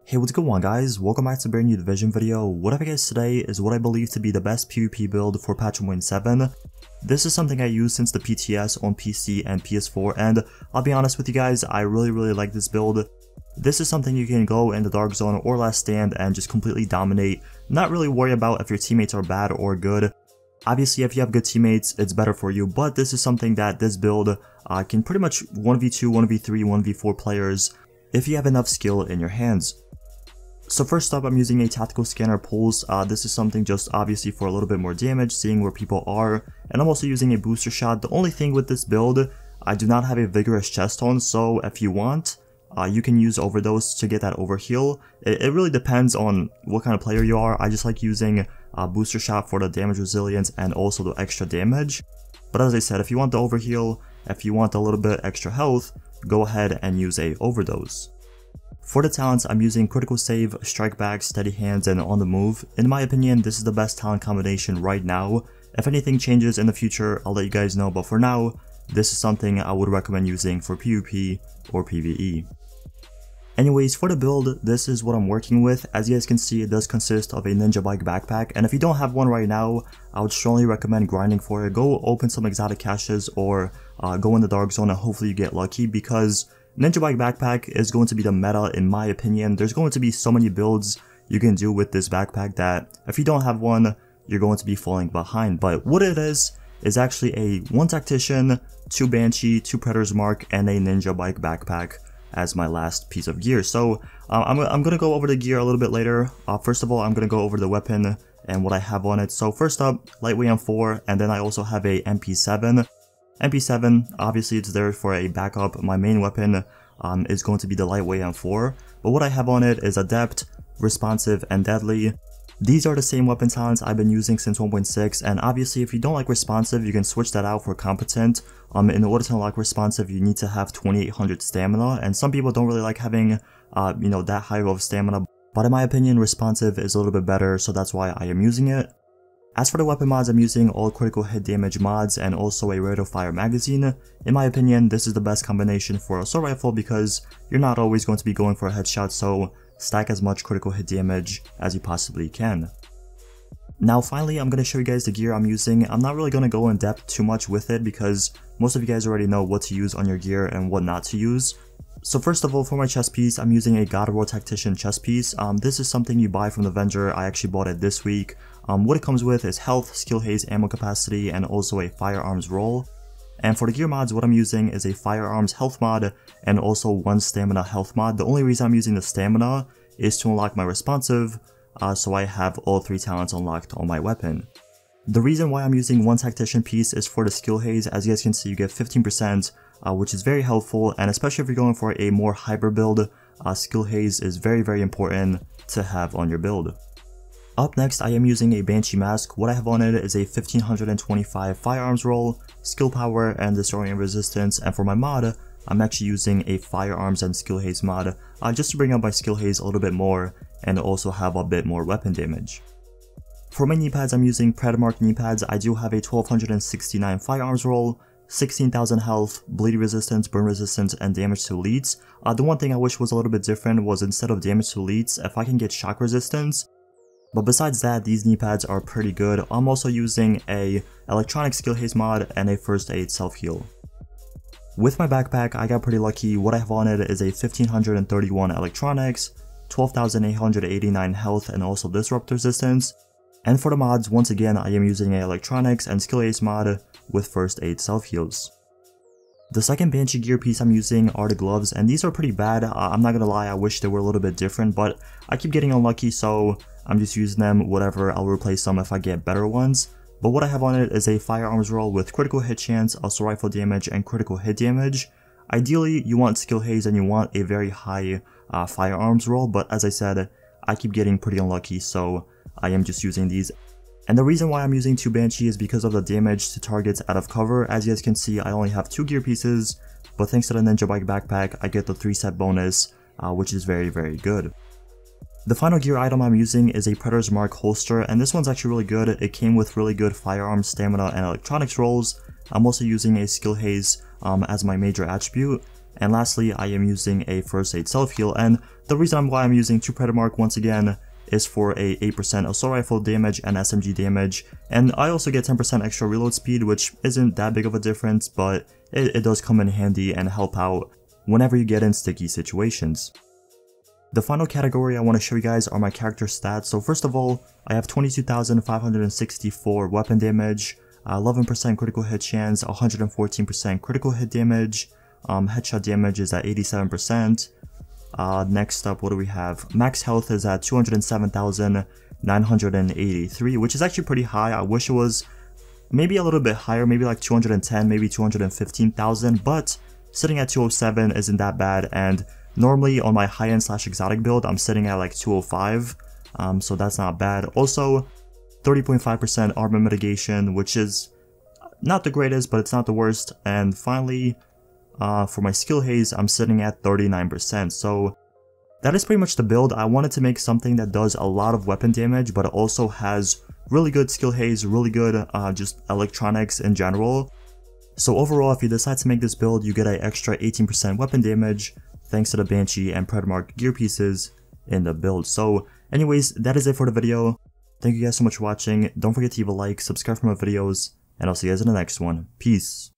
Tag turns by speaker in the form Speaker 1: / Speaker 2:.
Speaker 1: Hey, what's going on guys? Welcome back to a brand new Division video. What I have guys today is what I believe to be the best PvP build for patch 1.7. This is something I used since the PTS on PC and PS4, and I'll be honest with you guys, I really like this build. This is something you can go in the Dark Zone or Last Stand and just completely dominate, not really worry about if your teammates are bad or good. Obviously, if you have good teammates, it's better for you, but this is something that this build can pretty much 1v2, 1v3, 1v4 players if you have enough skill in your hands. So first up, I'm using a Tactical Scanner Pulse. This is something just obviously for a little bit more damage, seeing where people are, and I'm also using a Booster Shot. The only thing with this build, I do not have a Vigorous Chest on, so if you want, you can use Overdose to get that overheal. It really depends on what kind of player you are. I just like using Booster Shot for the damage resilience and also the extra damage. But as I said, if you want the overheal, if you want a little bit extra health, go ahead and use a Overdose. For the talents, I'm using Critical Save, Strike Back, Steady Hands, and On the Move. In my opinion, this is the best talent combination right now. If anything changes in the future, I'll let you guys know, but for now, this is something I would recommend using for PvP or PvE. Anyways, for the build, this is what I'm working with. As you guys can see, it does consist of a Ninja Bike backpack, and if you don't have one right now, I would strongly recommend grinding for it. Go open some exotic caches or go in the Dark Zone and hopefully you get lucky, because Ninja Bike backpack is going to be the meta in my opinion. There's going to be so many builds you can do with this backpack that if you don't have one, you're going to be falling behind. But what it is actually a 1 Tactician, 2 Banshee, 2 Predator's Mark, and a Ninja Bike backpack as my last piece of gear. So I'm going to go over the gear a little bit later. First of all, I'm going to go over the weapon and what I have on it. So first up, Lightweight M4, and then I also have a MP7. MP7, obviously it's there for a backup. My main weapon is going to be the Lightweight M4, but what I have on it is Adept, Responsive, and Deadly. These are the same weapon talents I've been using since 1.6, and obviously if you don't like Responsive, you can switch that out for Competent. In order to unlock Responsive, you need to have 2800 stamina, and some people don't really like having, that high of stamina, but in my opinion, Responsive is a little bit better, so that's why I am using it. As for the weapon mods, I'm using all critical hit damage mods and also a rate of fire magazine. In my opinion, this is the best combination for assault rifle because you're not always going to be going for a headshot, so stack as much critical hit damage as you possibly can. Now finally, I'm going to show you guys the gear I'm using. I'm not really going to go in depth too much with it because most of you guys already know what to use on your gear and what not to use. So first of all, for my chest piece, I'm using a God of War Tactician chest piece. This is something you buy from the vendor. I actually bought it this week. What it comes with is health, skill haze, ammo capacity, and also a firearms roll. And for the gear mods, what I'm using is a firearms health mod and also 1 stamina health mod. The only reason I'm using the stamina is to unlock my responsive, so I have all 3 talents unlocked on my weapon. The reason why I'm using 1 tactician piece is for the skill haze. As you guys can see, you get 15%, which is very helpful, and especially if you're going for a more hyper build, skill haze is very important to have on your build. Up next, I am using a Banshee mask. What I have on it is a 1525 firearms roll, skill power, and destroying resistance, and for my mod, I'm actually using a firearms and skill haze mod, just to bring up my skill haze a little bit more and also have a bit more weapon damage. For my knee pads, I'm using Predamark knee pads. I do have a 1269 firearms roll, 16,000 health, bleed resistance, burn resistance, and damage to elites. The one thing I wish was a little bit different was instead of damage to elites, if I can get shock resistance. But besides that, these knee pads are pretty good. I'm also using a electronic skill haze mod and a first aid self heal. With my backpack, I got pretty lucky. What I have on it is a 1531 electronics, 12,889 health, and also disrupt resistance. And for the mods, once again, I am using a electronics and skill haze mod with first aid self heals. The second Banshee gear piece I'm using are the gloves, and these are pretty bad. I'm not gonna lie, I wish they were a little bit different, but I keep getting unlucky, so I'm just using them. Whatever, I'll replace them if I get better ones. But what I have on it is a firearms roll with critical hit chance, assault rifle damage, and critical hit damage. Ideally, you want skill haze and you want a very high firearms roll, but as I said, I keep getting pretty unlucky, so I am just using these. And the reason why I'm using 2 Banshee is because of the damage to targets out of cover. As you guys can see, I only have 2 gear pieces, but thanks to the Ninja Bike backpack, I get the 3-set bonus, which is very good. The final gear item I'm using is a Predator's Mark holster, and this one's actually really good. It came with really good firearms, stamina, and electronics rolls. I'm also using a skill haze as my major attribute, And lastly, I am using a first aid self heal, and The reason why I'm using 2 Predamark once again is for a 8% assault rifle damage and SMG damage, and I also get 10% extra reload speed, which isn't that big of a difference, but it does come in handy and help out whenever you get in sticky situations. The final category I want to show you guys are my character stats. So first of all, I have 22,564 weapon damage, 11% critical hit chance, 114% critical hit damage, headshot damage is at 87%. Next up, what do we have? Max health is at 207,983, which is actually pretty high. I wish it was maybe a little bit higher, maybe like 210, maybe 215,000, but sitting at 207 isn't that bad, and normally on my high-end / exotic build, I'm sitting at like 205, so that's not bad. Also, 30.5% armor mitigation, which is not the greatest, but it's not the worst. And finally, for my skill haze, I'm sitting at 39%. So that is pretty much the build. I wanted to make something that does a lot of weapon damage, but it also has really good skill haze, really good just electronics in general. So overall, if you decide to make this build, you get an extra 18% weapon damage thanks to the Banshee and Predamark gear pieces in the build. So anyways, that is it for the video. Thank you guys so much for watching. Don't forget to leave a like, subscribe for more videos, and I'll see you guys in the next one. Peace.